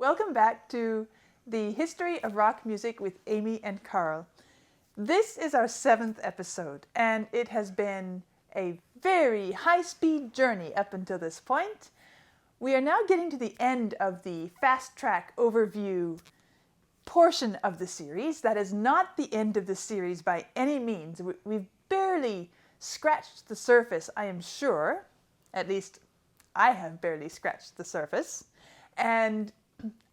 Welcome back to the History of Rock Music with Amy and Carl. This is our 7th episode, and it has been a very high-speed journey up until this point. We are now getting to the end of the fast-track overview portion of the series. That is not the end of the series by any means. We've barely scratched the surface, I am sure. At least I have barely scratched the surface. And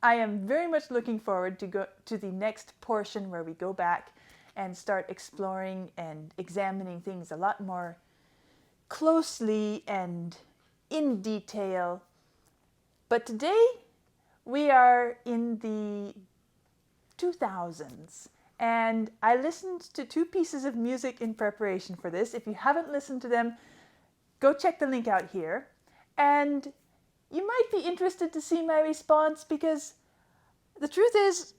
I am very much looking forward to go to the next portion where we go back and start exploring and examining things a lot more closely and in detail. But today we are in the 2000s, and I listened to 2 pieces of music in preparation for this. If you haven't listened to them, go check the link out here. And you might be interested to see my response, because the truth is,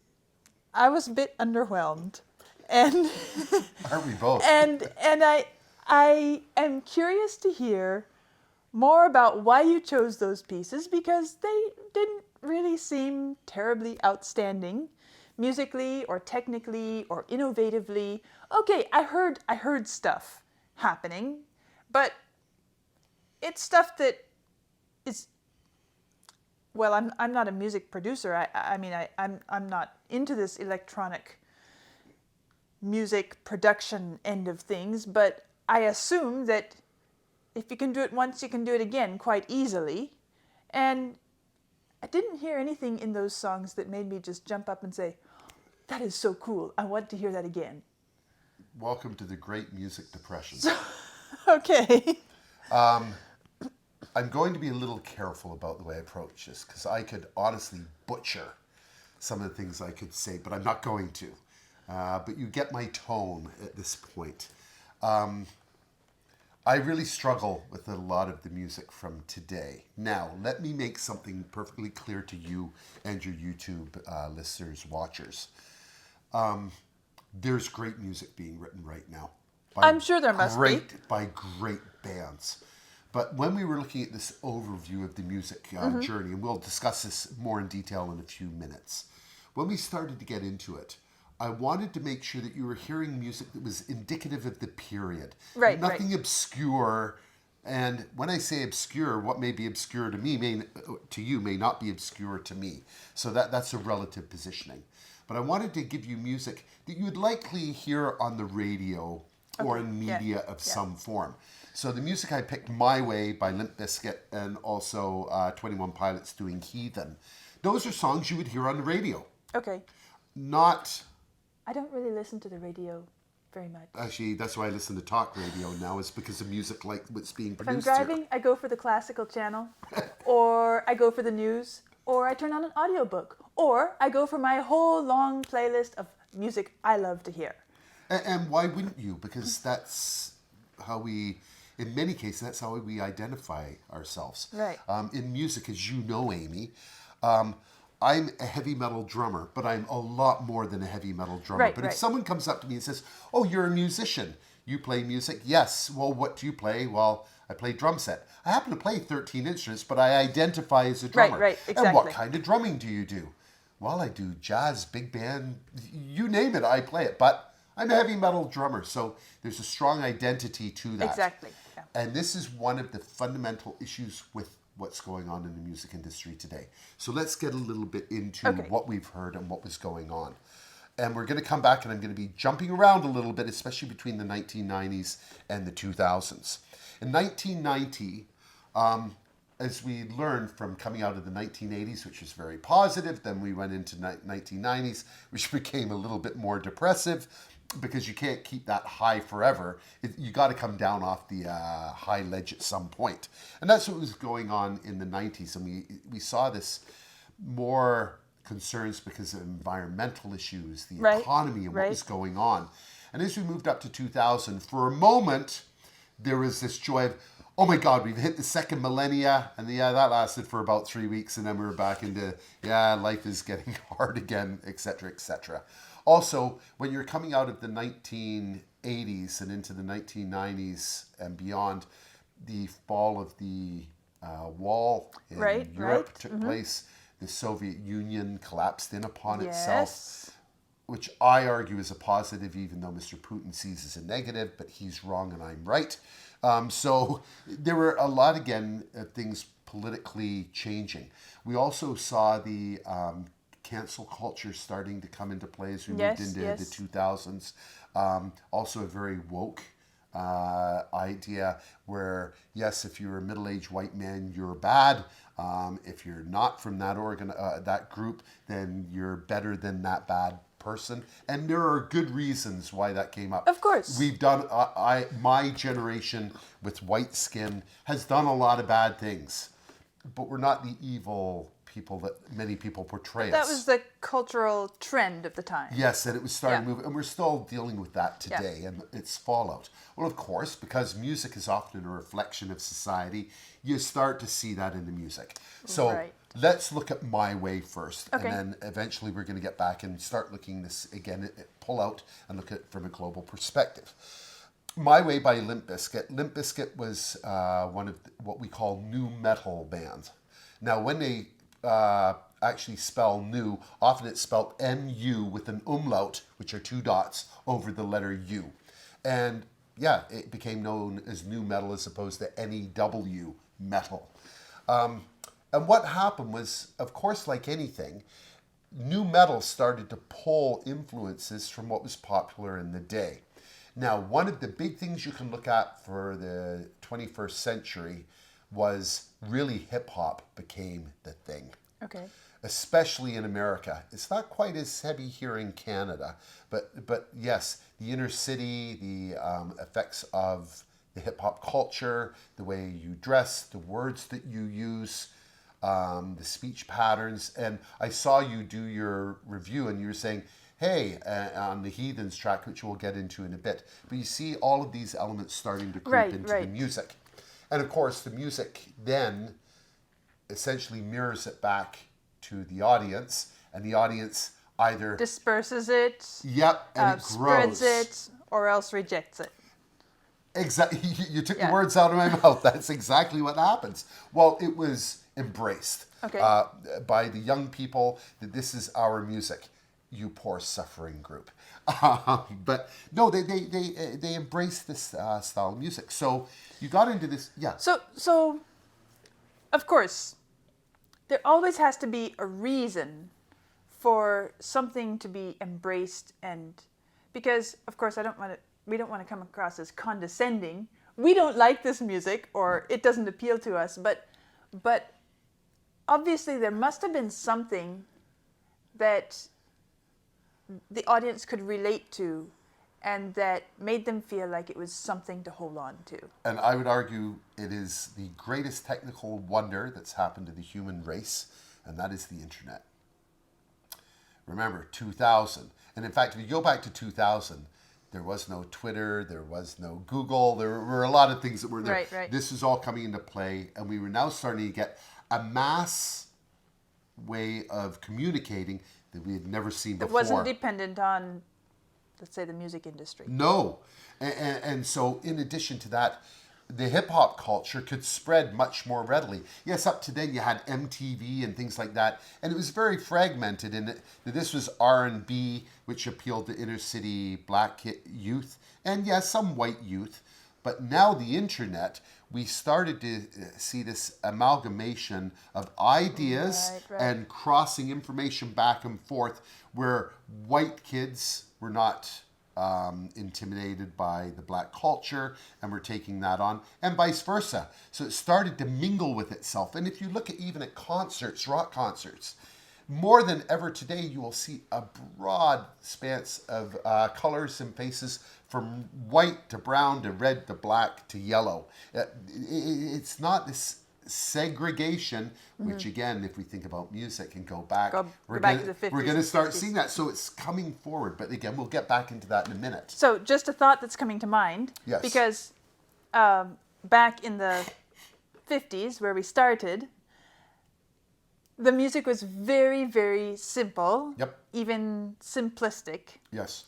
I was a bit underwhelmed. And aren't we both? And I am curious to hear more about why you chose those pieces, because they didn't really seem terribly outstanding musically or technically or innovatively. Okay, I heard stuff happening, but it's stuff that is, well, I'm not a music producer. I'm not into this electronic music production end of things, but I assume that if you can do it once, you can do it again quite easily. And I didn't hear anything in those songs that made me just jump up and say, that is so cool, I want to hear that again. Welcome to the Great Music Depression. Okay. I'm going to be a little careful about the way I approach this, because I could honestly butcher some of the things I could say, but I'm not going to. But you get my tone at this point. I really struggle with a lot of the music from today. Now, let me make something perfectly clear to you and your YouTube listeners, watchers. There's great music being written right now. I'm sure there must be. By great bands. But when we were looking at this overview of the music journey, and we'll discuss this more in detail in a few minutes, when we started to get into it, I wanted to make sure that you were hearing music that was indicative of the period. Right, Nothing right. obscure. And when I say obscure, what may be obscure to me, to you, may not be obscure to me. So that's a relative positioning. But I wanted to give you music that you would likely hear on the radio or in media of some form. So the music I picked, My Way by Limp Bizkit, and also 21 Pilots doing Heathen. Those are songs you would hear on the radio. Okay. I don't really listen to the radio very much. Actually, that's why I listen to talk radio now, is because of music like what's being produced If I'm driving, I go for the classical channel, or I go for the news, or I turn on an audiobook, or I go for my whole long playlist of music I love to hear. And why wouldn't you? Because that's how we, in many cases, that's how we identify ourselves. Right. In music, as you know, Amy, I'm a heavy metal drummer, but I'm a lot more than a heavy metal drummer. Right, but right. if someone comes up to me and says, oh, you're a musician, you play music? Yes. Well, what do you play? Well, I play drum set. I happen to play 13 instruments, but I identify as a drummer. Right, exactly. And what kind of drumming do you do? Well, I do jazz, big band, you name it, I play it. But I'm a heavy metal drummer, so there's a strong identity to that. Exactly. Yeah. And this is one of the fundamental issues with what's going on in the music industry today. So let's get a little bit into what we've heard and what was going on. And we're going to come back, and I'm going to be jumping around a little bit, especially between the 1990s and the 2000s. In 1990, as we learned from coming out of the 1980s, which was very positive, then we went into 1990s, which became a little bit more depressive, because you can't keep that high forever. You got to come down off the high ledge at some point. And that's what was going on in the 90s. And we saw this more concerns because of environmental issues, the economy, and what was going on. And as we moved up to 2000, for a moment, there was this joy of, oh my God, we've hit the second millennia. And that lasted for about 3 weeks. And then we were back into, life is getting hard again, etc., etc. Also, when you're coming out of the 1980s and into the 1990s and beyond, the fall of the wall in Europe took place. the Soviet Union collapsed in upon itself, Yes. which I argue is a positive, even though Mr. Putin sees as a negative, but he's wrong and I'm right. So there were a lot, again, of things politically changing. We also saw the cancel culture starting to come into play as we moved into the 2000s. Also a very woke idea where, yes, if you're a middle-aged white man, you're bad. If you're not from that that group, then you're better than that bad person. And there are good reasons why that came up. Of course. We've done, my generation with white skin has done a lot of bad things, but we're not the evil people that many people portray us. That was the cultural trend of the time. Yes, and it was starting to move, and we're still dealing with that today, and its fallout. Well, of course, because music is often a reflection of society, you start to see that in the music. So let's look at my way first, and then eventually we're going to get back and start looking this again, pull out and look at it from a global perspective. My Way by Limp Bizkit. Limp Bizkit was one of what we call nu metal bands. Now, when they actually spell new, often it's spelled N-U with an umlaut, which are 2 dots over the letter U. And yeah, it became known as nu metal as opposed to N-E-W metal. And what happened was, of course, like anything, nu metal started to pull influences from what was popular in the day. Now, one of the big things you can look at for the 21st century was really hip-hop became the thing. Okay. Especially in America. It's not quite as heavy here in Canada, but yes, the inner city, the effects of the hip-hop culture, the way you dress, the words that you use, the speech patterns. And I saw you do your review and you were saying, hey, on the Heathens track, which we'll get into in a bit. But you see all of these elements starting to creep into the music. And of course, the music then essentially mirrors it back to the audience, and the audience either disperses it, and it grows, spreads it, or else rejects it. Exactly. You took the words out of my mouth. That's exactly what happens. Well, it was embraced by the young people that this is our music. You poor suffering group. But no, they embraced this style of music. So you got into this, So, of course, there always has to be a reason for something to be embraced, and because, of course, we don't want to come across as condescending. We don't like this music, or it doesn't appeal to us. But obviously, there must have been something that the audience could relate to and that made them feel like it was something to hold on to. And I would argue it is the greatest technical wonder that's happened to the human race, and that is the internet. Remember, 2000. And in fact, if you go back to 2000, there was no Twitter, there was no Google, there were a lot of things that were there. Right. This was all coming into play, and we were now starting to get a mass way of communicating that we had never seen before. It wasn't dependent on, let's say, the music industry. No. And so in addition to that, the hip-hop culture could spread much more readily. Yes, up to then you had MTV and things like that, and it was very fragmented in that this was R&B, which appealed to inner-city black youth, and yes, some white youth. But now the internet, we started to see this amalgamation of ideas and crossing information back and forth, where white kids were not intimidated by the black culture and we're taking that on, and vice versa. So it started to mingle with itself. And if you look at even at concerts, rock concerts, more than ever today, you will see a broad span of colors and faces, from white to brown to red to black to yellow. It's not this segregation, which again, if we think about music and go back, we're going to start 50s. seeing that. So it's coming forward. But again, we'll get back into that in a minute. So just a thought that's coming to mind. Yes. Because back in the 50s, where we started, the music was very, very simple. Yep. Even simplistic. Yes.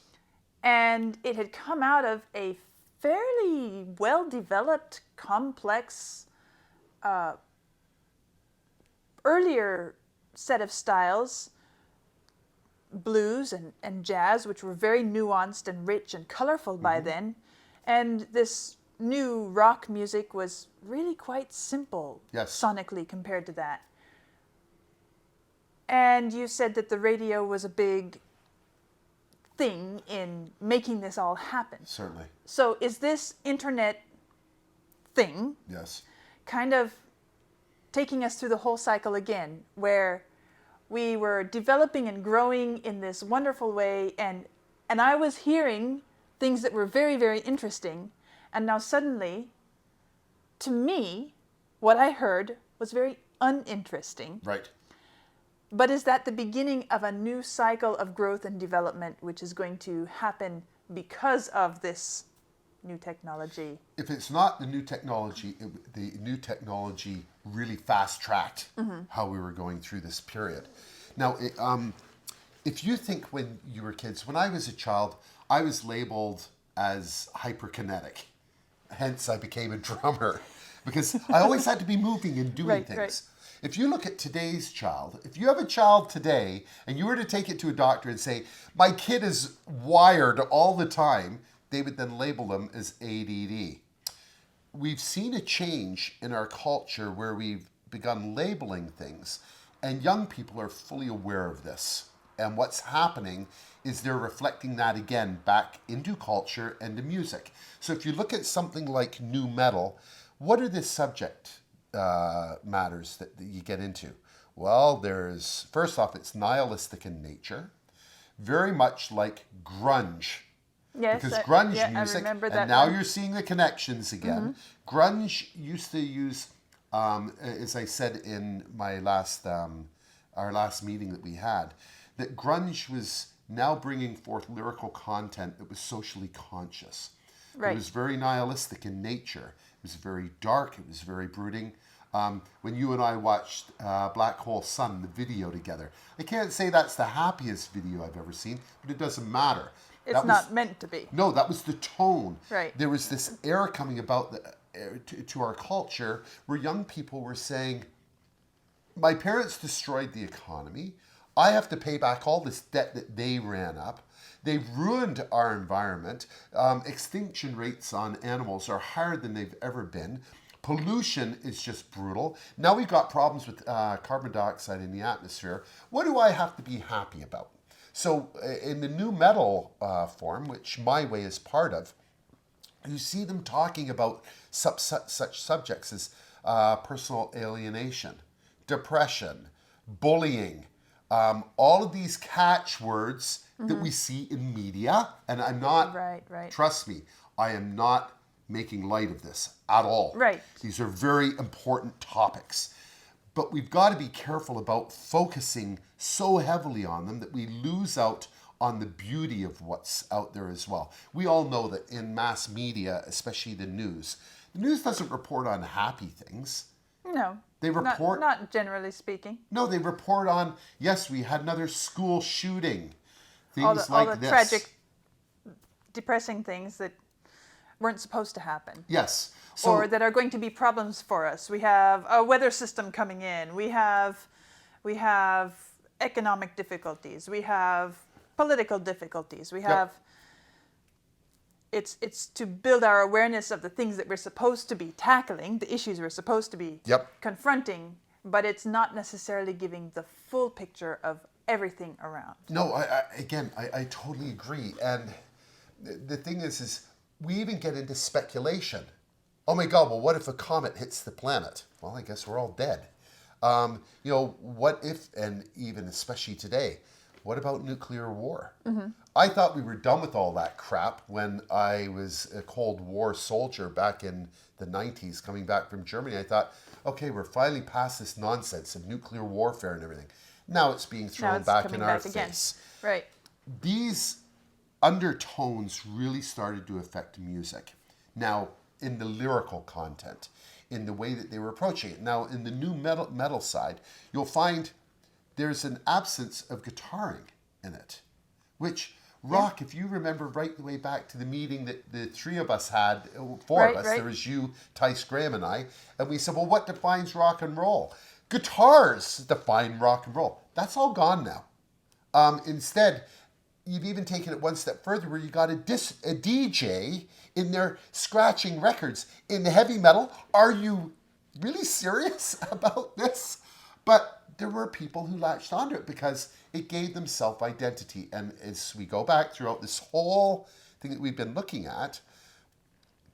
And it had come out of a fairly well-developed, complex, earlier set of styles, blues and jazz, which were very nuanced and rich and colorful by then. And this new rock music was really quite simple sonically compared to that. And you said that the radio was a big thing in making this all happen. Certainly. So is this internet thing kind of taking us through the whole cycle again, where we were developing and growing in this wonderful way, and I was hearing things that were very, very interesting, and now suddenly, to me, what I heard was very uninteresting. Right. But is that the beginning of a new cycle of growth and development, which is going to happen because of this new technology? If it's not the new technology, the new technology really fast-tracked how we were going through this period. Now, if you think when you were kids, when I was a child, I was labeled as hyperkinetic. Hence, I became a drummer because I always had to be moving and doing things. Right. If you look at today's child, if you have a child today and you were to take it to a doctor and say, my kid is wired all the time, they would then label them as ADD. We've seen a change in our culture where we've begun labeling things, and young people are fully aware of this. And what's happening is they're reflecting that again back into culture and to music. So if you look at something like nu metal, what are the subject matters that you get into? Well, there's, first off, it's nihilistic in nature, very much like grunge. Yes, because grunge music, I remember that and now one. you're seeing the connections again. Grunge used to use, as I said in my last, our last meeting that we had, that grunge was now bringing forth lyrical content that was socially conscious. Right. It was very nihilistic in nature. It was very dark. It was very brooding. When you and I watched Black Hole Sun, the video together, I can't say that's the happiest video I've ever seen, but it doesn't matter. It's not meant to be. No, that was the tone. Right. There was this air coming about to our culture where young people were saying, my parents destroyed the economy. I have to pay back all this debt that they ran up. They've ruined our environment. Extinction rates on animals are higher than they've ever been. Pollution is just brutal. Now we've got problems with carbon dioxide in the atmosphere. What do I have to be happy about? So in the nu metal form, which My Way is part of, you see them talking about such subjects as personal alienation, depression, bullying, all of these catchwords that we see in media. And I'm not, trust me, I am not making light of this at all. Right. These are very important topics. But we've got to be careful about focusing so heavily on them that we lose out on the beauty of what's out there as well. We all know that in mass media, especially the news doesn't report on happy things. No. They report... Not generally speaking. No, they report on, yes, we had another school shooting. Things all the this. Tragic, depressing things that weren't supposed to happen. Yes. Or that are going to be problems for us. We have a weather system coming in. We have economic difficulties. We have political difficulties. We have... It's to build our awareness of the things that we're supposed to be tackling, the issues we're supposed to be confronting, but it's not necessarily giving the full picture of everything around. No, I totally agree. And the thing is we even get into speculation. Oh my God, well, what if a comet hits the planet? Well, I guess we're all dead. What if, and even especially today, what about nuclear war? I thought we were done with all that crap when I was a Cold War soldier back in the 90s, coming back from Germany. I thought, okay, we're finally past this nonsense of nuclear warfare and everything. Now it's being thrown back in our face. Right. These undertones really started to affect music. Now, in the lyrical content, in the way that they were approaching it. Now, in the nu metal side, you'll find there's an absence of guitaring in it, which rock, if you remember right the way back to the meeting that the three of us had, four of us, there was you, Tice Graham, and I, and we said, well, what defines rock and roll? Guitars define rock and roll. That's all gone now. Instead, you've even taken it one step further where you got a DJ in there scratching records. In the heavy metal, are you really serious about this? But there were people who latched onto it because it gave them self-identity. And as we go back throughout this whole thing that we've been looking at,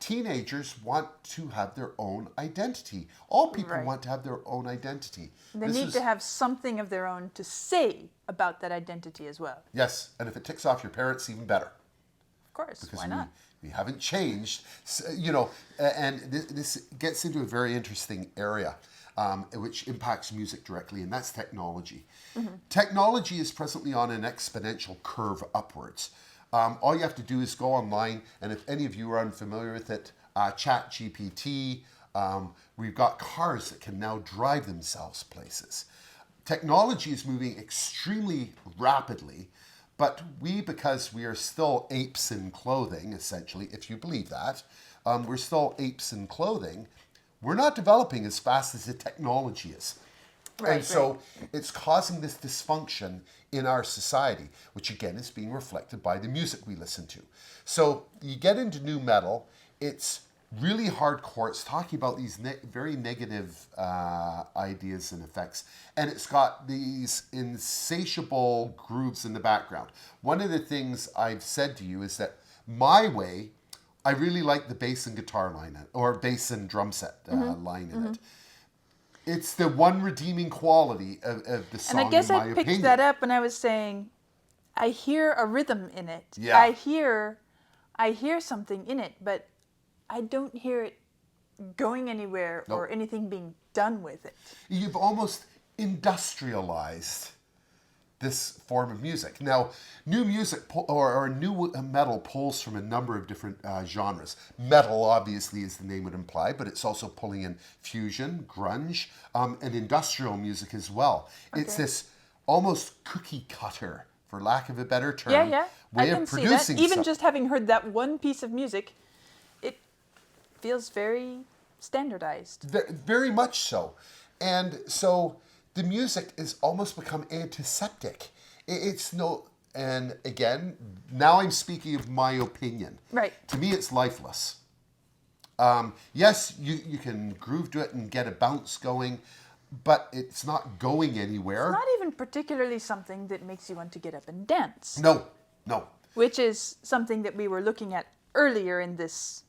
teenagers want to have their own identity. All people want to have their own identity. They need to have something of their own to say about that identity as well. Yes, and if it ticks off your parents, even better. Of course, Because why not? we haven't changed, and this gets into a very interesting area, which impacts music directly, and that's technology. Mm-hmm. Technology is presently on an exponential curve upwards. All you have to do is go online, and if any of you are unfamiliar with it, ChatGPT, we've got cars that can now drive themselves places. Technology is moving extremely rapidly, but because we are still apes in clothing, essentially, if you believe that, we're still apes in clothing, we're not developing as fast as the technology is. And so it's causing this dysfunction in our society, which again is being reflected by the music we listen to. So you get into nu metal, it's really hardcore. It's talking about these very negative ideas and effects. And it's got these insatiable grooves in the background. One of the things I've said to you is that my way, I really like the bass and guitar line, or bass and drum set line in it. It's the one redeeming quality of the song, and I guess in my I picked opinion. that up when I was saying, I hear a rhythm in it. Yeah. I hear something in it, but I don't hear it going anywhere or anything being done with it. You've almost industrialized this form of music. Now, new music or new metal pulls from a number of different genres. Metal, obviously, as the name would imply, but it's also pulling in fusion, grunge, and industrial music as well. Okay. It's this almost cookie cutter, for lack of a better term, way of producing Even something. just having heard that one piece of music, it feels very standardized. Very much so. And so the music has almost become antiseptic. It's no, and again, now I'm speaking of my opinion. Right. To me, it's lifeless. Yes, you can groove to it and get a bounce going, but it's not going anywhere. It's not even particularly something that makes you want to get up and dance. No. Which is something that we were looking at earlier in this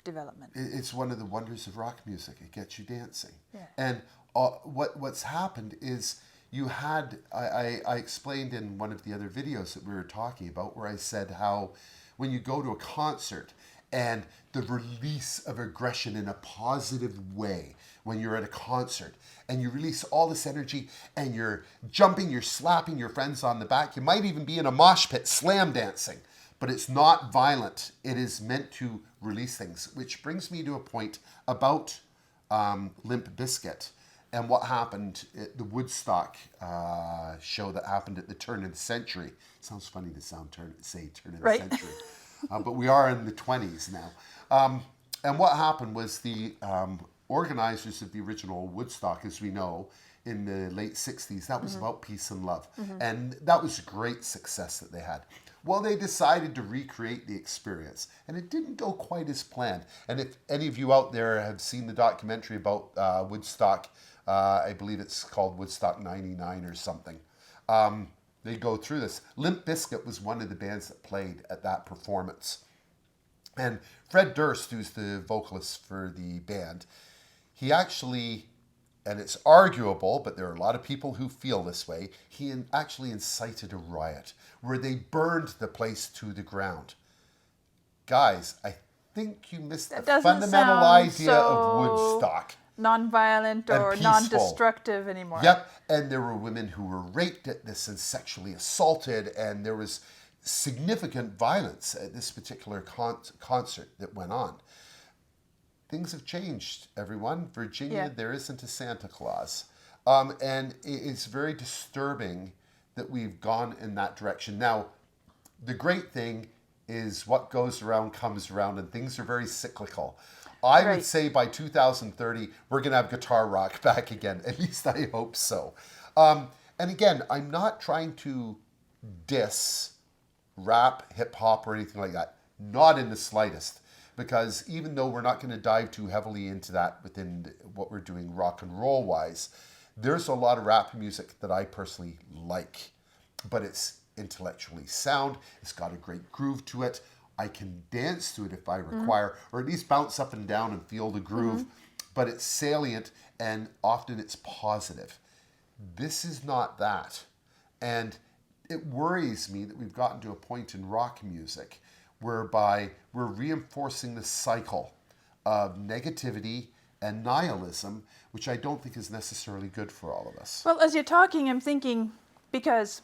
development. It's one of the wonders of rock music. It gets you dancing. Yeah. And what's happened is you had, I explained in one of the other videos that we were talking about, where I said how when you go to a concert and the release of aggression in a positive way, when you're at a concert and you release all this energy and you're jumping, you're slapping your friends on the back, you might even be in a mosh pit slam dancing, but it's not violent. It is meant to release things, which brings me to a point about Limp Bizkit and what happened at the Woodstock show that happened at the turn of the century. Sounds funny to say turn of the century, but we are in the 20s now. And what happened was the organizers of the original Woodstock, as we know, in the late 60s, that was about peace and love. And that was a great success that they had. Well, they decided to recreate the experience, and it didn't go quite as planned. And if any of you out there have seen the documentary about Woodstock, I believe it's called Woodstock 99 or something, they go through this. Limp Bizkit was one of the bands that played at that performance. And Fred Durst, who's the vocalist for the band, he actually, and it's arguable, but there are a lot of people who feel this way, he actually incited a riot where they burned the place to the ground. Guys, I think you missed the fundamental idea of Woodstock. Non-violent or non-destructive anymore. Yep, and there were women who were raped at this and sexually assaulted, and there was significant violence at this particular concert that went on. Things have changed, everyone. Virginia, there isn't a Santa Claus. And it's very disturbing that we've gone in that direction. Now, the great thing is what goes around comes around, and things are very cyclical. I would Right. say by 2030, we're going to have guitar rock back again. At least I hope so. And again, I'm not trying to diss rap, hip hop, or anything like that. Not in the slightest. Because even though we're not going to dive too heavily into that within what we're doing rock and roll wise, there's a lot of rap music that I personally like. But it's intellectually sound. It's got a great groove to it. I can dance to it if I require, or at least bounce up and down and feel the groove. But it's salient and often it's positive. This is not that. And it worries me that we've gotten to a point in rock music whereby we're reinforcing the cycle of negativity and nihilism, which I don't think is necessarily good for all of us. Well, as you're talking, I'm thinking, because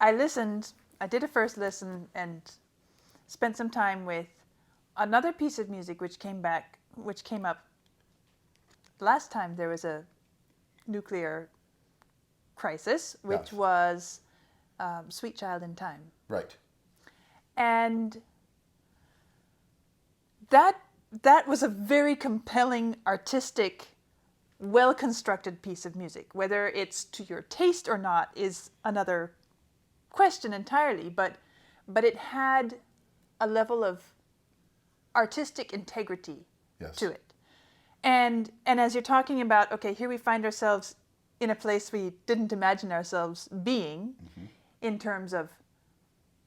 I did a first listen and spent some time with another piece of music which came up last time there was a nuclear crisis, which was Sweet Child in Time. Right. And that was a very compelling, artistic, well-constructed piece of music. Whether it's to your taste or not is another question entirely, but it had a level of artistic integrity to it. And as you're talking about, okay, here we find ourselves in a place we didn't imagine ourselves being in terms of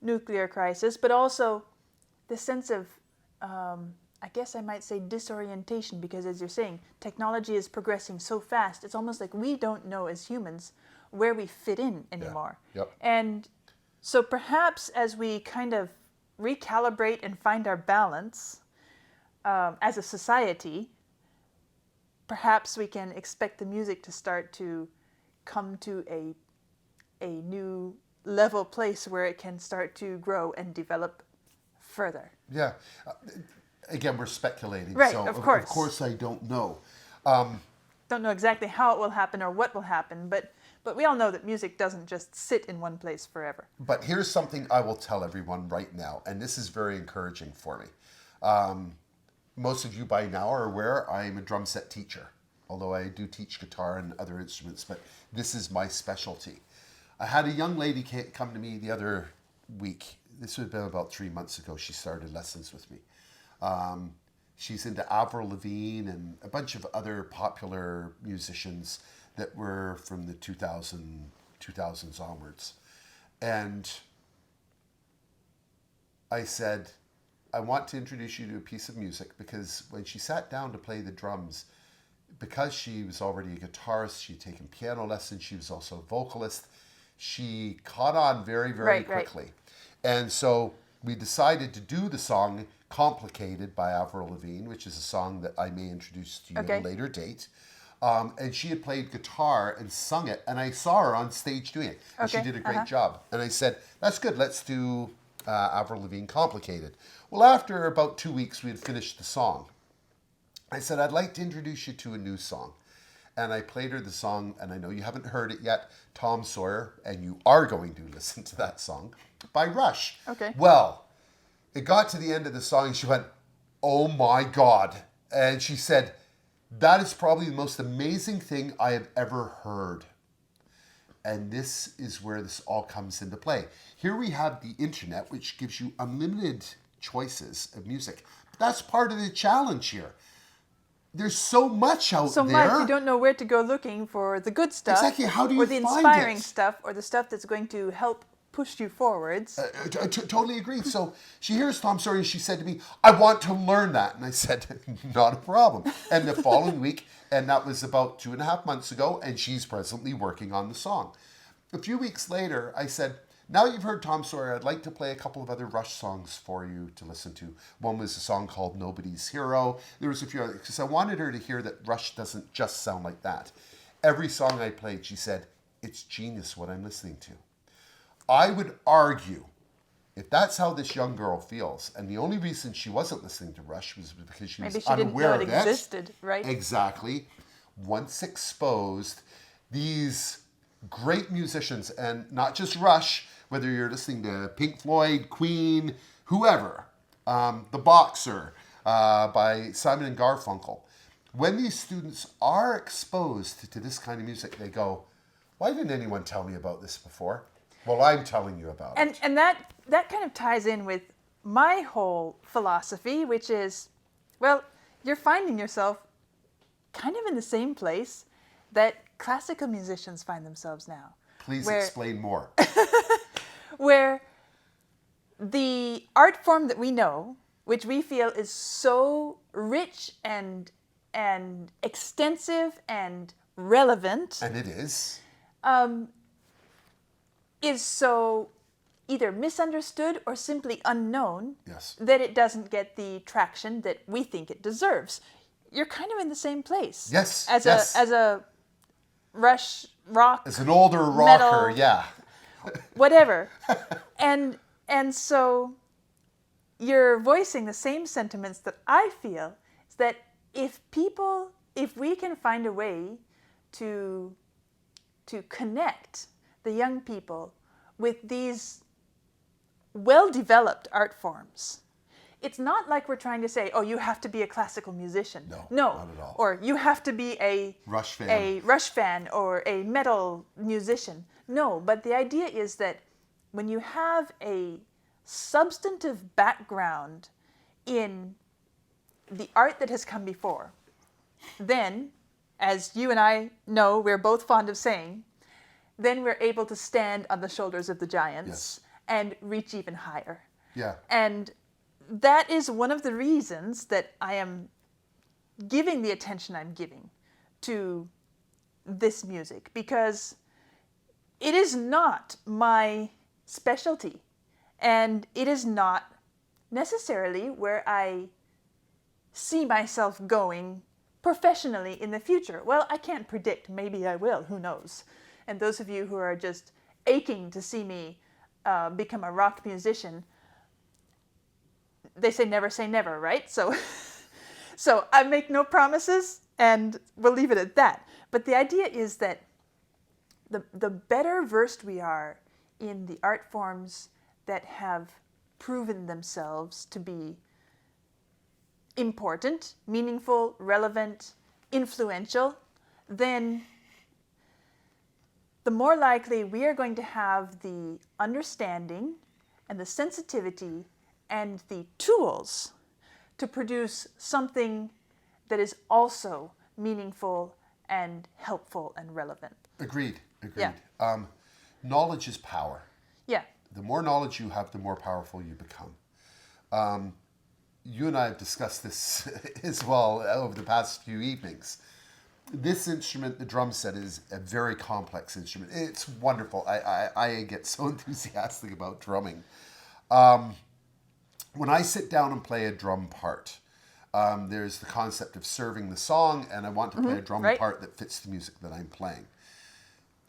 nuclear crisis, but also the sense of, I guess I might say disorientation, because as you're saying, technology is progressing so fast, it's almost like we don't know as humans where we fit in anymore. Yeah. Yep. And so perhaps as we kind of recalibrate and find our balance as a society, perhaps we can expect the music to start to come to a new level place where it can start to grow and develop further. Yeah. Again, we're speculating. Right, so of course. Of course I don't know. Don't know exactly how it will happen or what will happen, but we all know that music doesn't just sit in one place forever. But here's something I will tell everyone right now, and this is very encouraging for me. Most of you by now are aware I'm a drum set teacher, although I do teach guitar and other instruments, but this is my specialty. I had a young lady come to me the other week. This would have been about 3 months ago. She started lessons with me. She's into Avril Lavigne and a bunch of other popular musicians that were from the 2000s onwards. And I said, I want to introduce you to a piece of music, because when she sat down to play the drums, because she was already a guitarist, she'd taken piano lessons, she was also a vocalist, she caught on very, very quickly. Right. And so we decided to do the song Complicated by Avril Lavigne, which is a song that I may introduce to you at a later date. And she had played guitar and sung it, and I saw her on stage doing it. And she did a great job. And I said, that's good, let's do Avril Lavigne Complicated. Well, after about 2 weeks, we had finished the song. I said, I'd like to introduce you to a new song. And I played her the song, and I know you haven't heard it yet, Tom Sawyer, and you are going to listen to that song, by Rush. Okay. Well, it got to the end of the song, and she went, oh my God. And she said, that is probably the most amazing thing I have ever heard. And this is where this all comes into play. Here we have the internet, which gives you unlimited choices of music. That's part of the challenge here. There's so much out there. So much, you don't know where to go looking for the good stuff. Exactly, how do you find it? Or the inspiring stuff, or the stuff that's going to help push you forwards. Totally agree. So she hears Tom Sawyer and she said to me, I want to learn that. And I said, not a problem. And the following week, and that was about 2.5 months ago, and she's presently working on the song. A few weeks later, I said, now you've heard Tom Sawyer, I'd like to play a couple of other Rush songs for you to listen to. One was a song called Nobody's Hero. There was a few others, because I wanted her to hear that Rush doesn't just sound like that. Every song I played, she said, it's genius what I'm listening to. I would argue, if that's how this young girl feels, and the only reason she wasn't listening to Rush was because she was unaware of it. Maybe she didn't know it existed, right? Exactly. Once exposed, these great musicians, and not just Rush, whether you're listening to Pink Floyd, Queen, whoever, The Boxer, by Simon and Garfunkel. When these students are exposed to this kind of music, they go, why didn't anyone tell me about this before? Well, I'm telling you about it. And that kind of ties in with my whole philosophy, which is, well, you're finding yourself kind of in the same place that classical musicians find themselves now. Please explain more. Where the art form that we know, which we feel is so rich and extensive and relevant, And it is so either misunderstood or simply unknown, Yes. that it doesn't get the traction that we think it deserves. You're kind of in the same place. Yes, As yes. a Rush rock, As an older rocker, metal, yeah. whatever. and so you're voicing the same sentiments that I feel, is that if we can find a way to connect the young people with these well-developed art forms, it's not like we're trying to say, oh, you have to be a classical musician. No, No, not at all. Or you have to be a Rush fan. a Rush fan or a metal musician. No, but the idea is that when you have a substantive background in the art that has come before, then, as you and I know, we're both fond of saying, then we're able to stand on the shoulders of the giants Yes. and reach even higher. Yeah. And that is one of the reasons that I am giving the attention I'm giving to this music, because it is not my specialty, and it is not necessarily where I see myself going professionally in the future. Well, I can't predict. Maybe I will. Who knows? And those of you who are just aching to see me become a rock musician, they say never, right? So I make no promises, and we'll leave it at that. But the idea is that the better versed we are in the art forms that have proven themselves to be important, meaningful, relevant, influential, then the more likely we are going to have the understanding and the sensitivity and the tools to produce something that is also meaningful and helpful and relevant. Agreed. Yeah. Knowledge is power. Yeah. The more knowledge you have, the more powerful you become. You and I have discussed this as well over the past few evenings. This instrument, the drum set, is a very complex instrument. It's wonderful. I get so enthusiastic about drumming. When I sit down and play a drum part, there's the concept of serving the song, and I want to play a drum right. part that fits the music that I'm playing.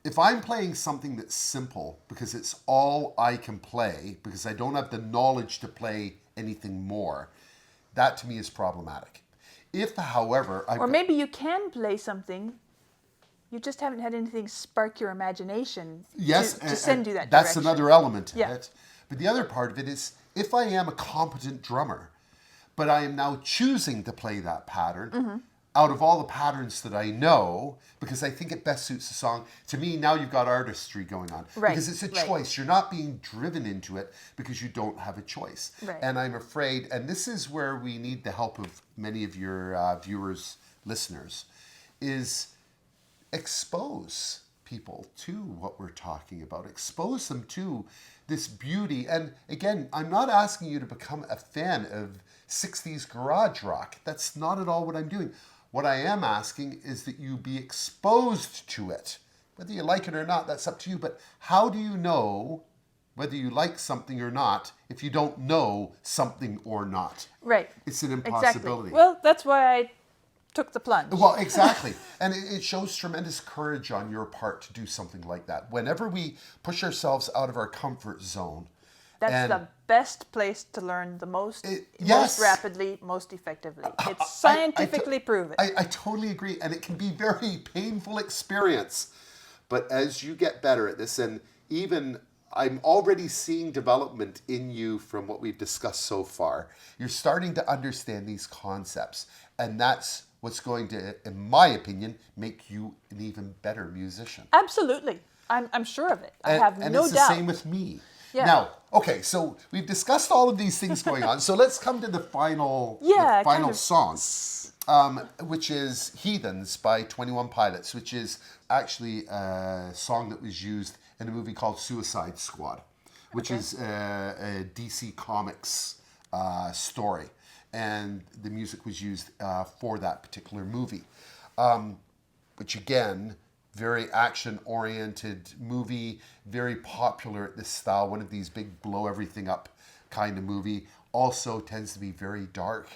If I'm playing something that's simple, because it's all I can play, because I don't have the knowledge to play anything more, that to me is problematic. If, however, Or maybe you can play something, you just haven't had anything spark your imagination to send you that that's direction. another element of Yeah. it. But the other part of it is, if I am a competent drummer, but I am now choosing to play that pattern, out of all the patterns that I know, because I think it best suits the song, to me, now you've got artistry going on. Right, Because it's a right. choice. You're not being driven into it because you don't have a choice. Right. And I'm afraid, and this is where we need the help of many of your viewers, listeners, is expose people to what we're talking about. Expose them to this beauty. And again, I'm not asking you to become a fan of 60s garage rock. That's not at all what I'm doing. What I am asking is that you be exposed to it. Whether you like it or not, that's up to you. But how do you know whether you like something or not if you don't know something or not? Right. It's an impossibility. Exactly. Well, that's why I took the plunge. Well, exactly. And it shows tremendous courage on your part to do something like that. Whenever we push ourselves out of our comfort zone. That's the best place to learn the most, yes. most rapidly, most effectively. It's scientifically proven. I totally agree. And it can be a very painful experience. But as you get better at this, and even I'm already seeing development in you from what we've discussed so far. You're starting to understand these concepts, and that's what's going to, in my opinion, make you an even better musician. Absolutely. I'm sure of it. I have no doubt. And it's the same with me. Yeah. Now, okay, so we've discussed all of these things going on. So let's come to the final, song, which is Heathens by 21 Pilots, which is actually a song that was used in a movie called Suicide Squad, which is a DC Comics story. And the music was used for that particular movie, which again, very action-oriented movie, very popular at this style, one of these big blow-everything-up kind of movie. Also tends to be very dark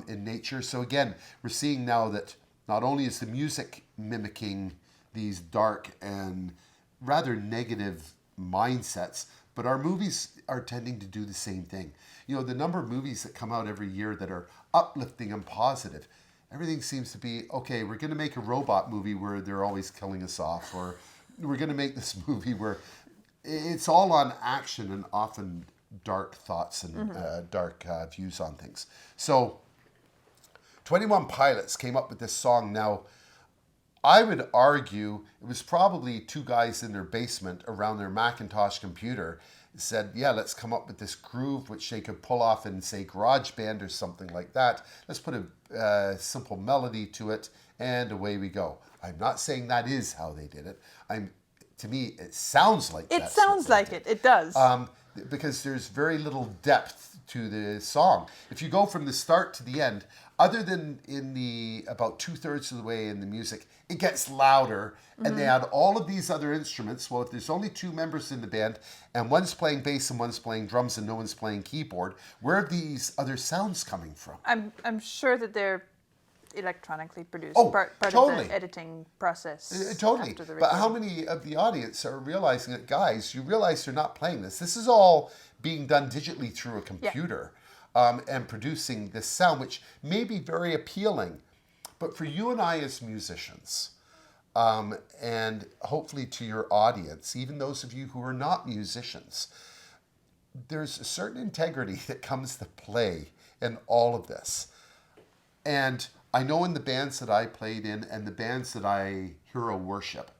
in nature. So again, we're seeing now that not only is the music mimicking these dark and rather negative mindsets, but our movies are tending to do the same thing. You know, the number of movies that come out every year that are uplifting and positive, everything seems to be, okay, we're going to make a robot movie where they're always killing us off, or we're going to make this movie where it's all on action and often dark thoughts and dark views on things. So 21 Pilots came up with this song. Now, I would argue it was probably two guys in their basement around their Macintosh computer said, yeah, let's come up with this groove which they could pull off in, say, GarageBand or something like that. Let's put a simple melody to it, and away we go. I'm not saying that is how they did it. To me, it sounds like it sounds like it. It does. Because there's very little depth to the song. If you go from the start to the end, other than in the about 2/3 of the way in the music, it gets louder, and they add all of these other instruments. Well, if there's only two members in the band, and one's playing bass and one's playing drums and no one's playing keyboard, where are these other sounds coming from? I'm sure that they're electronically produced. Oh, part totally. of the editing process. Totally. After the But how recording. many of the audience are realizing that, guys, you realize they're not playing this? This is all being done digitally through a computer and producing this sound, which may be very appealing. But for you and I as musicians, and hopefully to your audience, even those of you who are not musicians, there's a certain integrity that comes to play in all of this. And I know in the bands that I played in and the bands that I hero worship,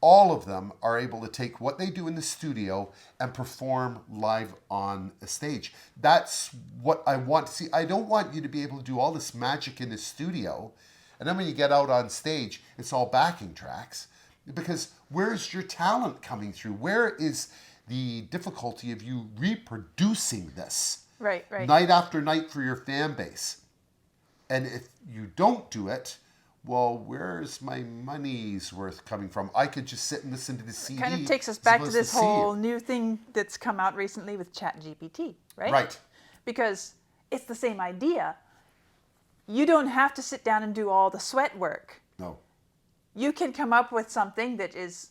all of them are able to take what they do in the studio and perform live on a stage. That's what I want to see. I don't want you to be able to do all this magic in the studio, and then when you get out on stage, it's all backing tracks. Because where's your talent coming through? Where is the difficulty of you reproducing this Right. night after night for your fan base? And if you don't do it, well, where's my money's worth coming from? I could just sit and listen to the CD. Kind of takes us back to this whole new thing that's come out recently with ChatGPT, right? Right. Because it's the same idea. You don't have to sit down and do all the sweat work. No. You can come up with something that is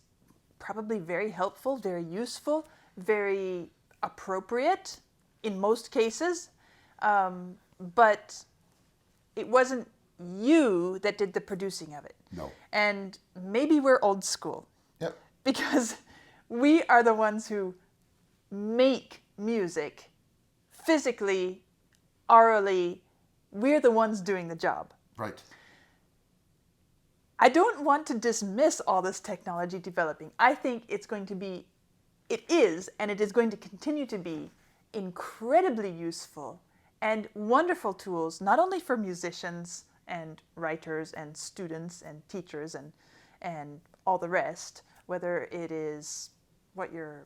probably very helpful, very useful, very appropriate in most cases, but it wasn't you that did the producing of it. No. And maybe we're old school. Yep. Because we are the ones who make music physically, orally. We're the ones doing the job. Right. I don't want to dismiss all this technology developing. I think it is, and it is going to continue to be incredibly useful and wonderful tools, not only for musicians and writers and students and teachers and all the rest, whether it is what you're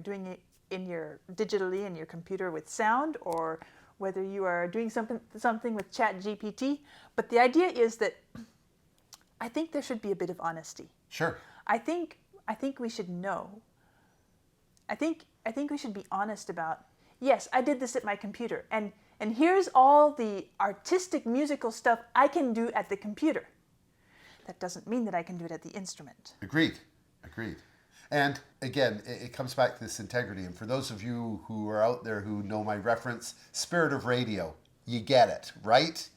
doing in your digitally in your computer with sound, or whether you are doing something with ChatGPT. But the idea is that I think there should be a bit of honesty. Sure. I think we should know. I think we should be honest about, yes, I did this at my computer, and here's all the artistic musical stuff I can do at the computer. That doesn't mean that I can do it at the instrument. Agreed. And again, it comes back to this integrity. And for those of you who are out there who know my reference, Spirit of Radio, you get it, right?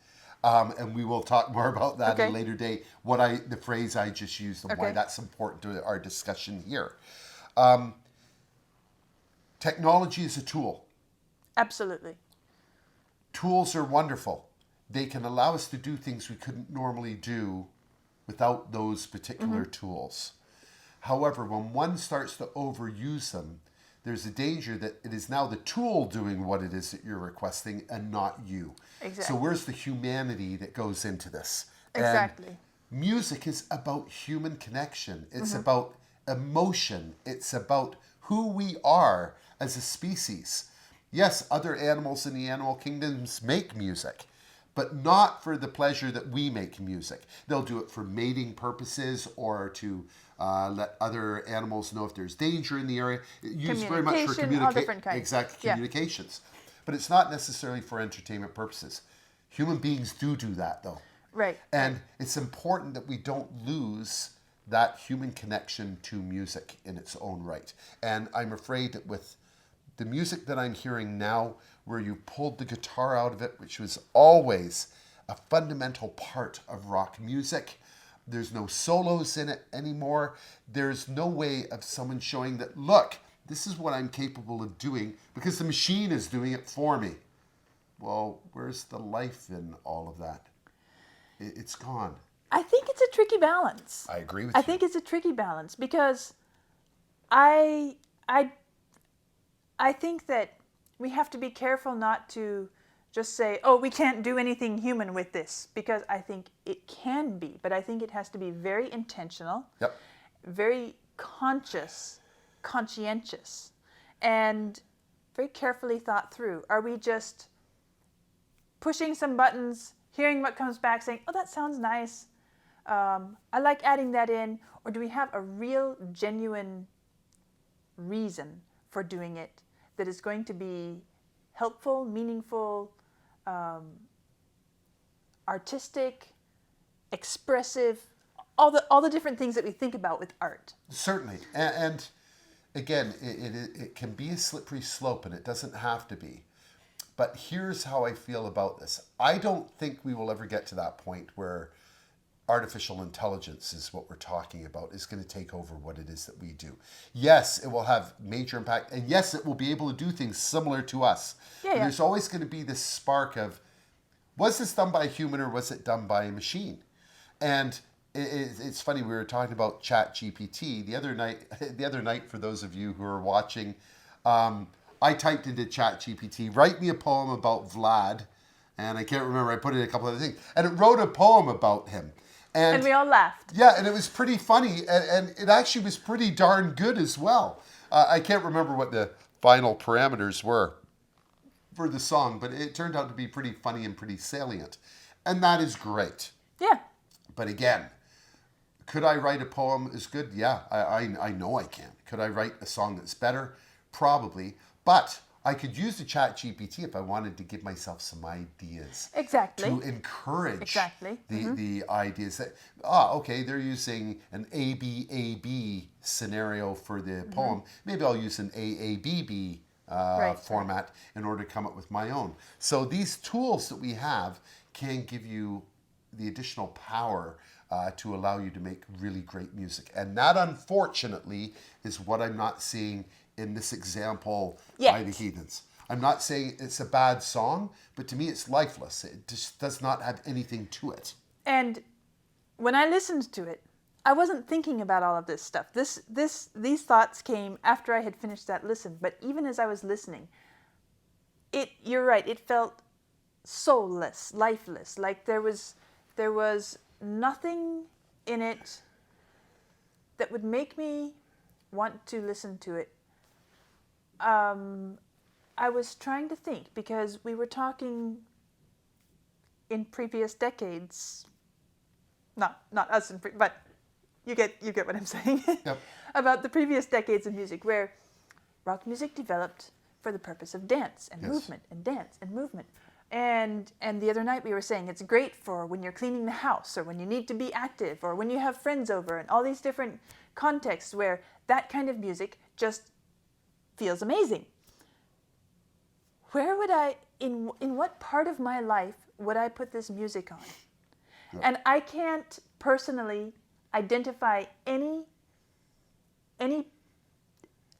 And we will talk more about that at a later date, the phrase I just used and why that's important to our discussion here. Technology is a tool. Absolutely. Tools are wonderful. They can allow us to do things we couldn't normally do without those particular tools. However, when one starts to overuse them, there's a danger that it is now the tool doing what it is that you're requesting and not you. Exactly. So where's the humanity that goes into this? Exactly. And music is about human connection. It's about emotion. It's about who we are as a species. Yes, other animals in the animal kingdoms make music, but not for the pleasure that we make music. They'll do it for mating purposes or to let other animals know if there's danger in the area. Used very much for all different kinds. communications. But it's not necessarily for entertainment purposes. Human beings do that, though. Right. And it's important that we don't lose that human connection to music in its own right. And I'm afraid that with the music that I'm hearing now, where you pulled the guitar out of it, which was always a fundamental part of rock music, there's no solos in it anymore. There's no way of someone showing that, look, this is what I'm capable of doing because the machine is doing it for me. Well, where's the life in all of that? It's gone. I think it's a tricky balance. I agree with you. I think it's a tricky balance because I think that we have to be careful not to just say, oh, we can't do anything human with this, because I think it can be, but I think it has to be very intentional, very conscientious, and very carefully thought through. Are we just pushing some buttons, hearing what comes back, saying, oh, that sounds nice, I like adding that in, or do we have a real, genuine reason for doing it that is going to be helpful, meaningful, artistic, expressive, all the different things that we think about with art. Certainly. And again, it can be a slippery slope, and it doesn't have to be. But here's how I feel about this. I don't think we will ever get to that point where artificial intelligence is what we're talking about, is going to take over what it is that we do. Yes, it will have major impact, and yes, it will be able to do things similar to us. But there's always going to be this spark of, was this done by a human or was it done by a machine? And it's funny, we were talking about ChatGPT the other night, for those of you who are watching, I typed into ChatGPT, write me a poem about Vlad, and I can't remember, I put in a couple other things, and it wrote a poem about him. And we all laughed. Yeah, and it was pretty funny, and it actually was pretty darn good as well. I can't remember what the final parameters were for the song, but it turned out to be pretty funny and pretty salient. And that is great. Yeah. But again, could I write a poem as good? Yeah, I know I can. Could I write a song that's better? Probably. But I could use the ChatGPT if I wanted to give myself some ideas. Exactly. To encourage the the ideas that, okay, they're using an ABAB scenario for the poem. Maybe I'll use an AABB format in order to come up with my own. So these tools that we have can give you the additional power to allow you to make really great music. And that, unfortunately, is what I'm not seeing in this example by the Heathens. I'm not saying it's a bad song, but to me it's lifeless. It just does not have anything to it. And when I listened to it, I wasn't thinking about all of this stuff. These thoughts came after I had finished that listen. But even as I was listening, you're right, it felt soulless, lifeless. Like there was nothing in it that would make me want to listen to it. I was trying to think, because we were talking in previous decades, not us, but you get what I'm saying, about the previous decades of music, where rock music developed for the purpose of dance and movement and dance and movement. And the other night we were saying it's great for when you're cleaning the house, or when you need to be active, or when you have friends over, and all these different contexts where that kind of music just feels amazing. Where would in what part of my life would I put this music on? Yeah. And I can't personally identify any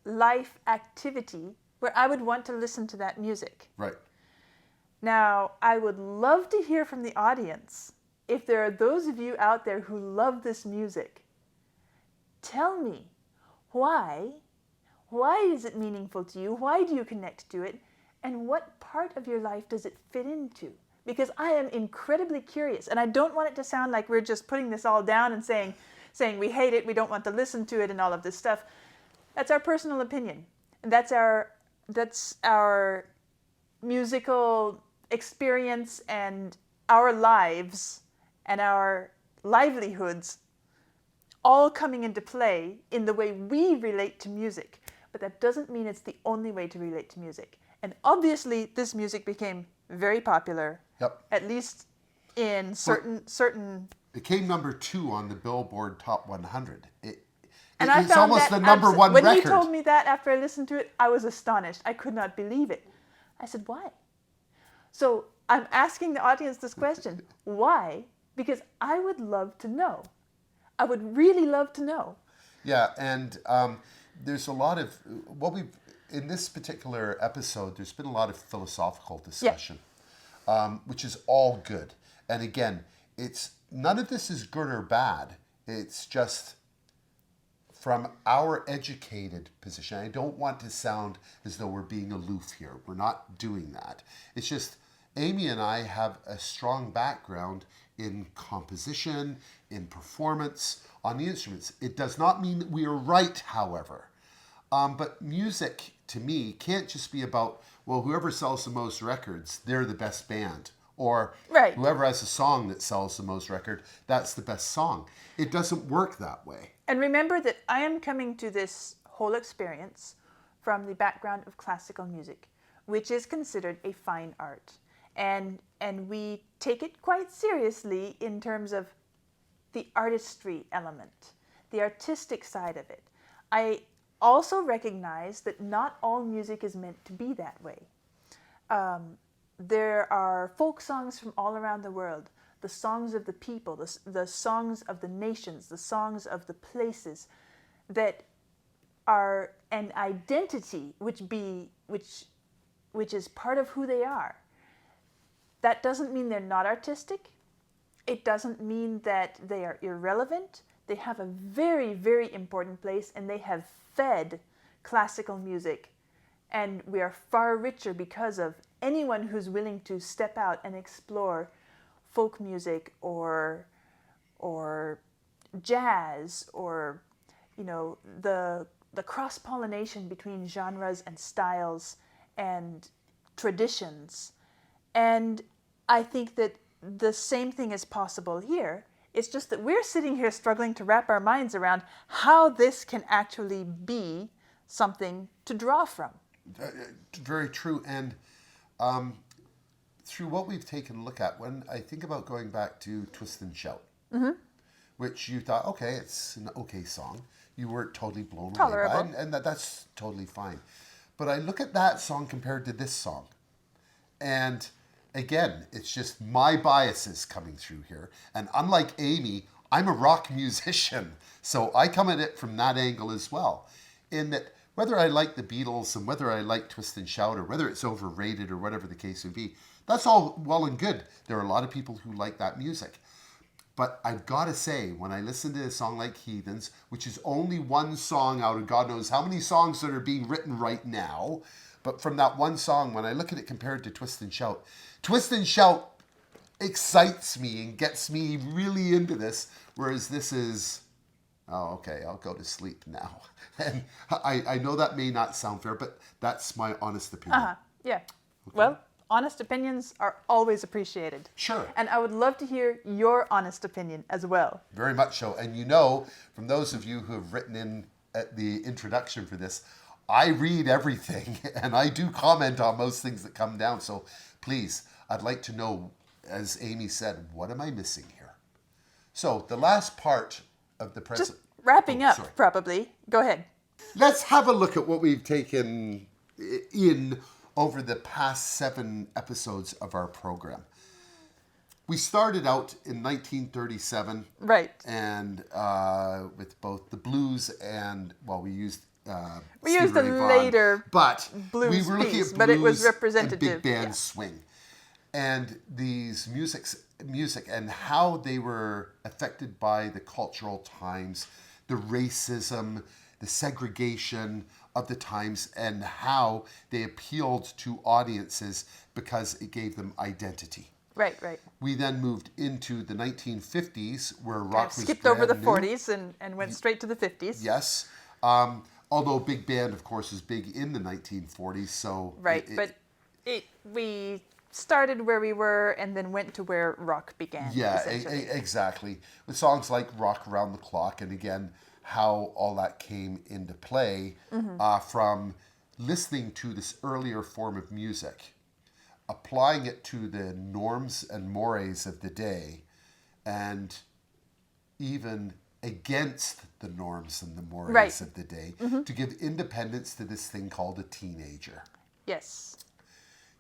life activity where I would want to listen to that music. Right. Now, I would love to hear from the audience. If there are those of you out there who love this music, tell me why. Why is it meaningful to you? Why do you connect to it? And what part of your life does it fit into? Because I am incredibly curious, and I don't want it to sound like we're just putting this all down and saying we hate it, we don't want to listen to it, and all of this stuff. That's our personal opinion. And that's our musical experience and our lives and our livelihoods all coming into play in the way we relate to music. But that doesn't mean it's the only way to relate to music. And obviously, this music became very popular. Yep. At least in certain. It came number 2 on the Billboard Top 100. And I it's found almost that the number one when record. you told me that after I listened to it, I was astonished. I could not believe it. I said, why? So I'm asking the audience this question. Why? Because I would love to know. I would really love to know. Yeah, and there's a lot of in this particular episode, there's been a lot of philosophical discussion, which is all good. And again, it's none of this is good or bad. It's just from our educated position. I don't want to sound as though we're being aloof here. We're not doing that. It's just Amy and I have a strong background in composition, in performance, on the instruments. It does not mean that we are right, however. But music, to me, can't just be about, well, whoever sells the most records, they're the best band. Or whoever has a song that sells the most record, that's the best song. It doesn't work that way. And remember that I am coming to this whole experience from the background of classical music, which is considered a fine art. And we take it quite seriously in terms of the artistry element, the artistic side of it. I also recognize that not all music is meant to be that way. There are folk songs from all around the world, the songs of the people, the songs of the nations, the songs of the places that are an identity which is part of who they are. That doesn't mean they're not artistic. It doesn't mean that they are irrelevant. They have a very, very important place, and they have fed classical music. And we are far richer because of anyone who's willing to step out and explore folk music or jazz or, the cross-pollination between genres and styles and traditions. And I think that the same thing is possible here. It's just that we're sitting here struggling to wrap our minds around how this can actually be something to draw from. Very true. And through what we've taken a look at, when I think about going back to Twist and Shout, which you thought, okay, it's an okay song. You weren't totally blown away by it, and that's totally fine. But I look at that song compared to this song, and again, it's just my biases coming through here. And unlike Amy, I'm a rock musician, so I come at it from that angle as well. In that, whether I like the Beatles and whether I like Twist and Shout or whether it's overrated or whatever the case would be, that's all well and good. There are a lot of people who like that music. But I've got to say, when I listen to a song like Heathens, which is only one song out of God knows how many songs that are being written right now, but from that one song, when I look at it compared to Twist and Shout excites me and gets me really into this, whereas this is, oh, okay, I'll go to sleep now. And I know that may not sound fair, but that's my honest opinion. Yeah. Okay. Well, honest opinions are always appreciated. Sure. And I would love to hear your honest opinion as well. Very much so. And from those of you who have written in at the introduction for this, I read everything and I do comment on most things that come down. So please, I'd like to know, as Amy said, what am I missing here? So the last part of the present. Just wrapping up, probably. Go ahead. Let's have a look at what we've taken in over the past 7 episodes of our program. We started out in 1937. Right. And with both the blues and, we used We used a Stevie Ray Vaughan, later but blues we were looking piece, at but it was blues representative. and big band Yeah. swing, and these music and how they were affected by the cultural times, the racism, the segregation of the times, and how they appealed to audiences because it gave them identity. Right, right. We then moved into the 1950s, where rock was Skipped over the brand new. 40s and went straight to the 50s. Yes. Although big band, of course, was big in the 1940s. So Right, but we started where we were and then went to where rock began. yeah, essentially. exactly. With songs like "Rock Around the Clock," and again, how all that came into play from listening to this earlier form of music, applying it to the norms and mores of the day, and even against the norms and the mores Right. of the day, to give independence to this thing called a teenager. Yes.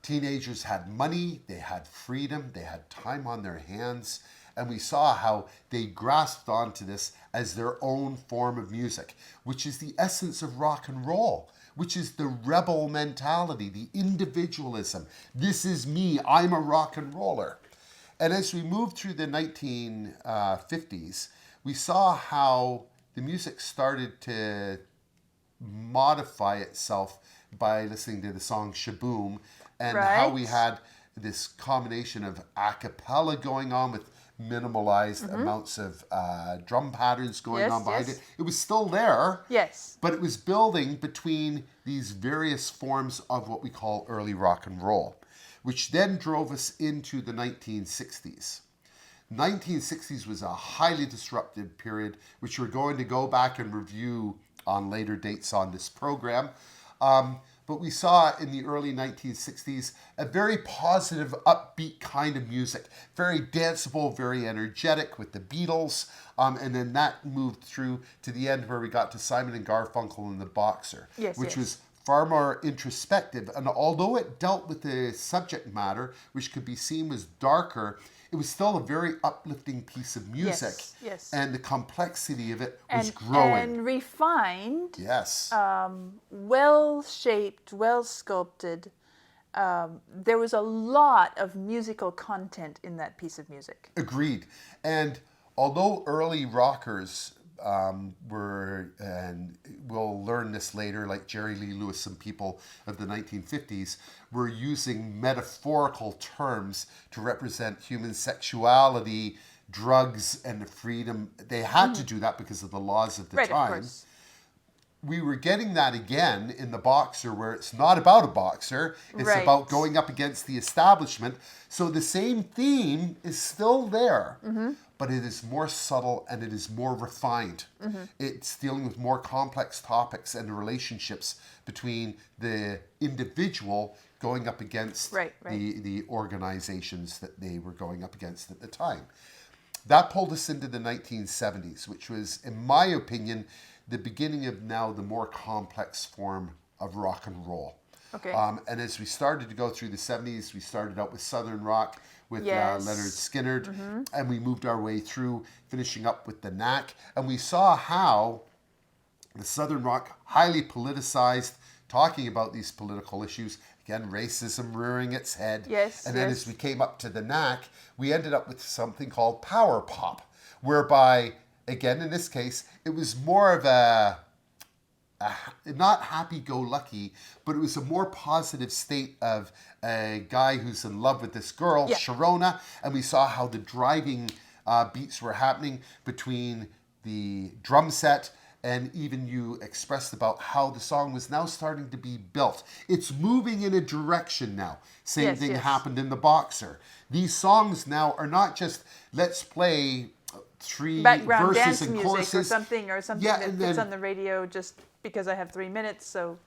Teenagers had money, they had freedom, they had time on their hands, and we saw how they grasped onto this as their own form of music, which is the essence of rock and roll, which is the rebel mentality, the individualism. This is me, I'm a rock and roller. And as we moved through the 1950s, we saw how the music started to modify itself by listening to the song Shaboom, and how we Right. had this combination of a cappella going on with minimalized amounts of drum patterns going Yes, on behind yes. it. It was still there, Yes. but it was building between these various forms of what we call early rock and roll, which then drove us into the 1960s. 1960s was a highly disruptive period, which we're going to go back and review on later dates on this program. But we saw in the early 1960s a very positive, upbeat kind of music, very danceable, very energetic with the Beatles. And then that moved through to the end where we got to Simon and Garfunkel and the Boxer, Yes, which yes. was far more introspective. And although it dealt with the subject matter, which could be seen as darker, it was still a very uplifting piece of music. Yes, yes. And the complexity of it was And, growing. and refined, Yes. well shaped, well sculpted. There was a lot of musical content in that piece of music. Agreed. And although early rockers were, and we'll learn this later, like Jerry Lee Lewis and people of the 1950s, were using metaphorical terms to represent human sexuality, drugs, and the freedom. They had to do that because of the laws of the Right, of time. course. We were getting that again in the Boxer, where it's not about a boxer, it's Right. about going up against the establishment. So the same theme is still there, but it is more subtle and it is more refined. It's dealing with more complex topics and the relationships between the individual going up against Right, right. the organizations that they were going up against at the time. That pulled us into the 1970s, which was, in my opinion, the beginning of now the more complex form of rock and roll. Okay. And as we started to go through the 70s, we started out with Southern rock with Yes. Leonard Skinner, and we moved our way through, finishing up with the Knack. And we saw how the Southern rock, highly politicized, talking about these political issues, again, racism rearing its head. Yes, And then yes. as we came up to the Knack, we ended up with something called power pop, whereby, again, in this case, it was more of a not happy-go-lucky, but it was a more positive state of a guy who's in love with this girl, Yeah. Sharona, and we saw how the driving beats were happening between the drum set, and even you expressed about how the song was now starting to be built. It's moving in a direction now. Same Yes, thing yes. happened in the Boxer. These songs now are not just, let's play three Background verses dance and music choruses. or something Yeah, that and fits then- on the radio just because I have 3 minutes, so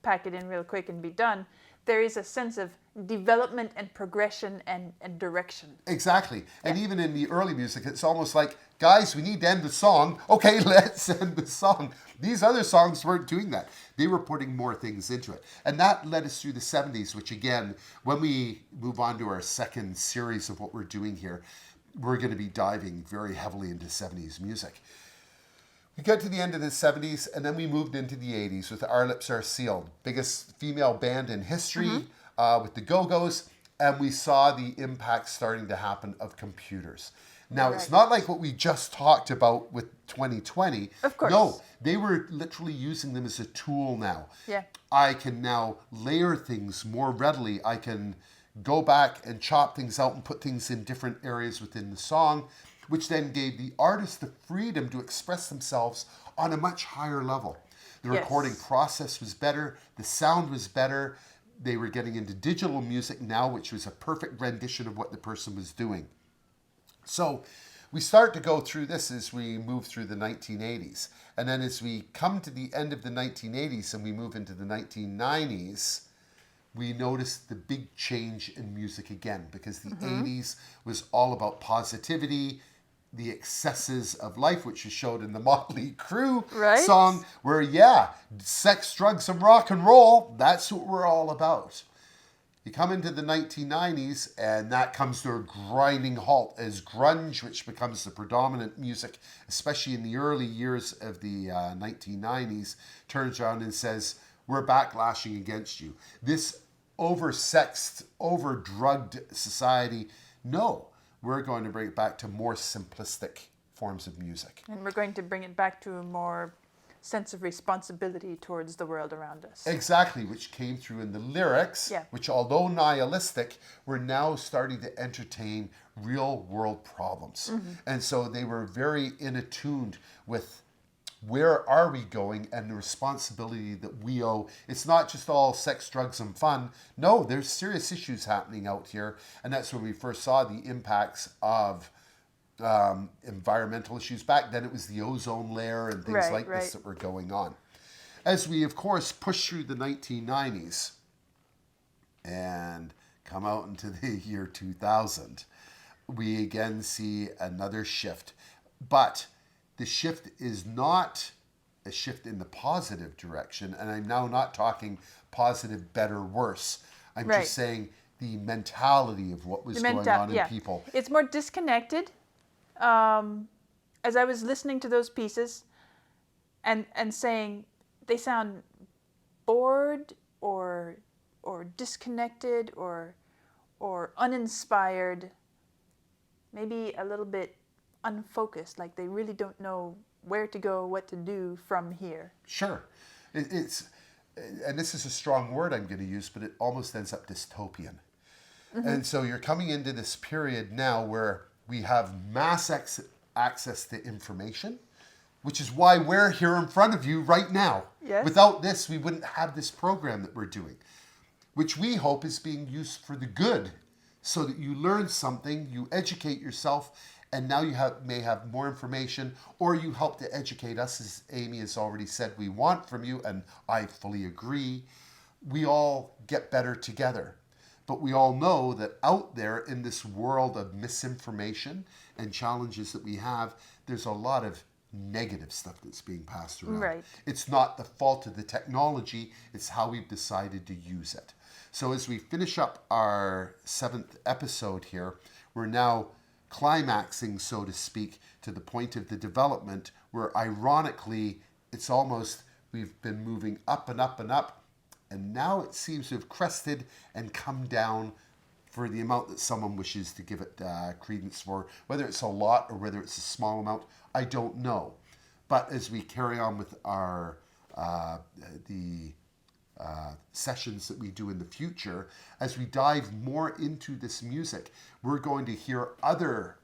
pack it in real quick and be done. There is a sense of development and progression and direction. Exactly. And even in the early music, it's almost like, guys, we need to end the song. Okay, let's end the song. These other songs weren't doing that. They were putting more things into it. And that led us through the 70s, which again, when we move on to our second series of what we're doing here, we're going to be diving very heavily into 70s music. We got to the end of the 70s, and then we moved into the 80s with Our Lips Are Sealed, biggest female band in history, with the Go-Go's, and we saw the impact starting to happen of computers. Now, it's not like what we just talked about with 2020. Of course. No, they were literally using them as a tool now. Yeah. I can now layer things more readily. I can go back and chop things out and put things in different areas within the song, which then gave the artist the freedom to express themselves on a much higher level. The recording process was better. The sound was better. They were getting into digital music now, which was a perfect rendition of what the person was doing. So we start to go through this as we move through the 1980s. And then as we come to the end of the 1980s and we move into the 1990s, we notice the big change in music again, because the 80s was all about positivity, the excesses of life, which is showed in the Motley Crue song, where, sex, drugs, and rock and roll, that's what we're all about. You come into the 1990s, and that comes to a grinding halt as grunge, which becomes the predominant music, especially in the early years of the 1990s, turns around and says, we're backlashing against you. This over-sexed, over-drugged society, no, we're going to bring it back to more simplistic forms of music. And we're going to bring it back to a more sense of responsibility towards the world around us. Exactly, which came through in the lyrics, which, although nihilistic, were now starting to entertain real world problems. And so they were very in attuned with where are we going and the responsibility that we owe. It's not just all sex, drugs, and fun. No, there's serious issues happening out here. And that's when we first saw the impacts of environmental issues. Back then it was the ozone layer and things like this that were going on. As we, of course, push through the 1990s and come out into the year 2000, we again see another shift. But the shift is not a shift in the positive direction. And I'm now not talking positive, better, worse. I'm just saying the mentality of what was going on in people. It's more disconnected. As I was listening to those pieces and saying they sound bored or disconnected or uninspired, maybe a little bit unfocused, like they really don't know where to go, what to do from here. Sure. It's, and this is a strong word I'm going to use, but it almost ends up dystopian. And so you're coming into this period now where we have mass access to information, which is why we're here in front of you right now. Without this, we wouldn't have this program that we're doing, which we hope is being used for the good, so that you learn something, you educate yourself, and now you may have more information, or you help to educate us, as Amy has already said we want from you, and I fully agree. We all get better together. But we all know that out there in this world of misinformation and challenges that we have, there's a lot of negative stuff that's being passed around. It's not the fault of the technology, it's how we've decided to use it. So as we finish up our 7th episode here, we're now climaxing, so to speak, to the point of the development where ironically, it's almost, we've been moving up and up and up, and now it seems to have crested and come down for the amount that someone wishes to give it credence for. Whether it's a lot or whether it's a small amount, I don't know. But as we carry on with our sessions that we do in the future, as we dive more into this music, we're going to hear other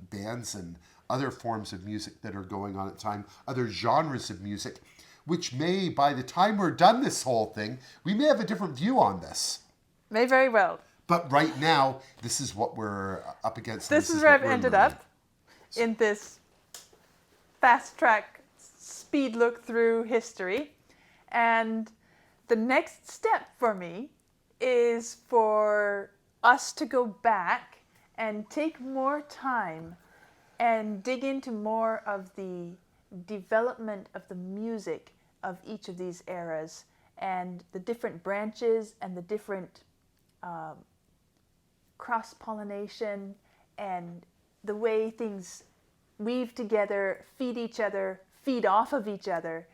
bands and other forms of music that are going on at the time, other genres of music, which may, by the time we're done this whole thing, we may have a different view on this. May very well. But right now, this is what we're up against. This is where I've ended up, in this fast-track speed look through history. And the next step for me is for us to go back and take more time and dig into more of the development of the music of each of these eras and the different branches and the different cross-pollination and the way things weave together, feed each other, feed off of each other.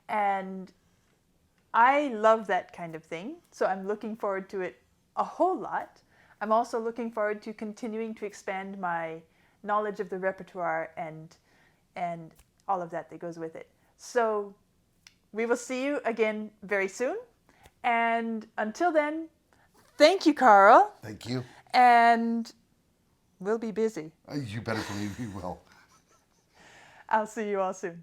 And I love that kind of thing. So I'm looking forward to it a whole lot. I'm also looking forward to continuing to expand my knowledge of the repertoire and all of that goes with it. So we will see you again very soon. And until then, thank you, Carl. Thank you. And we'll be busy. You better believe we will. I'll see you all soon.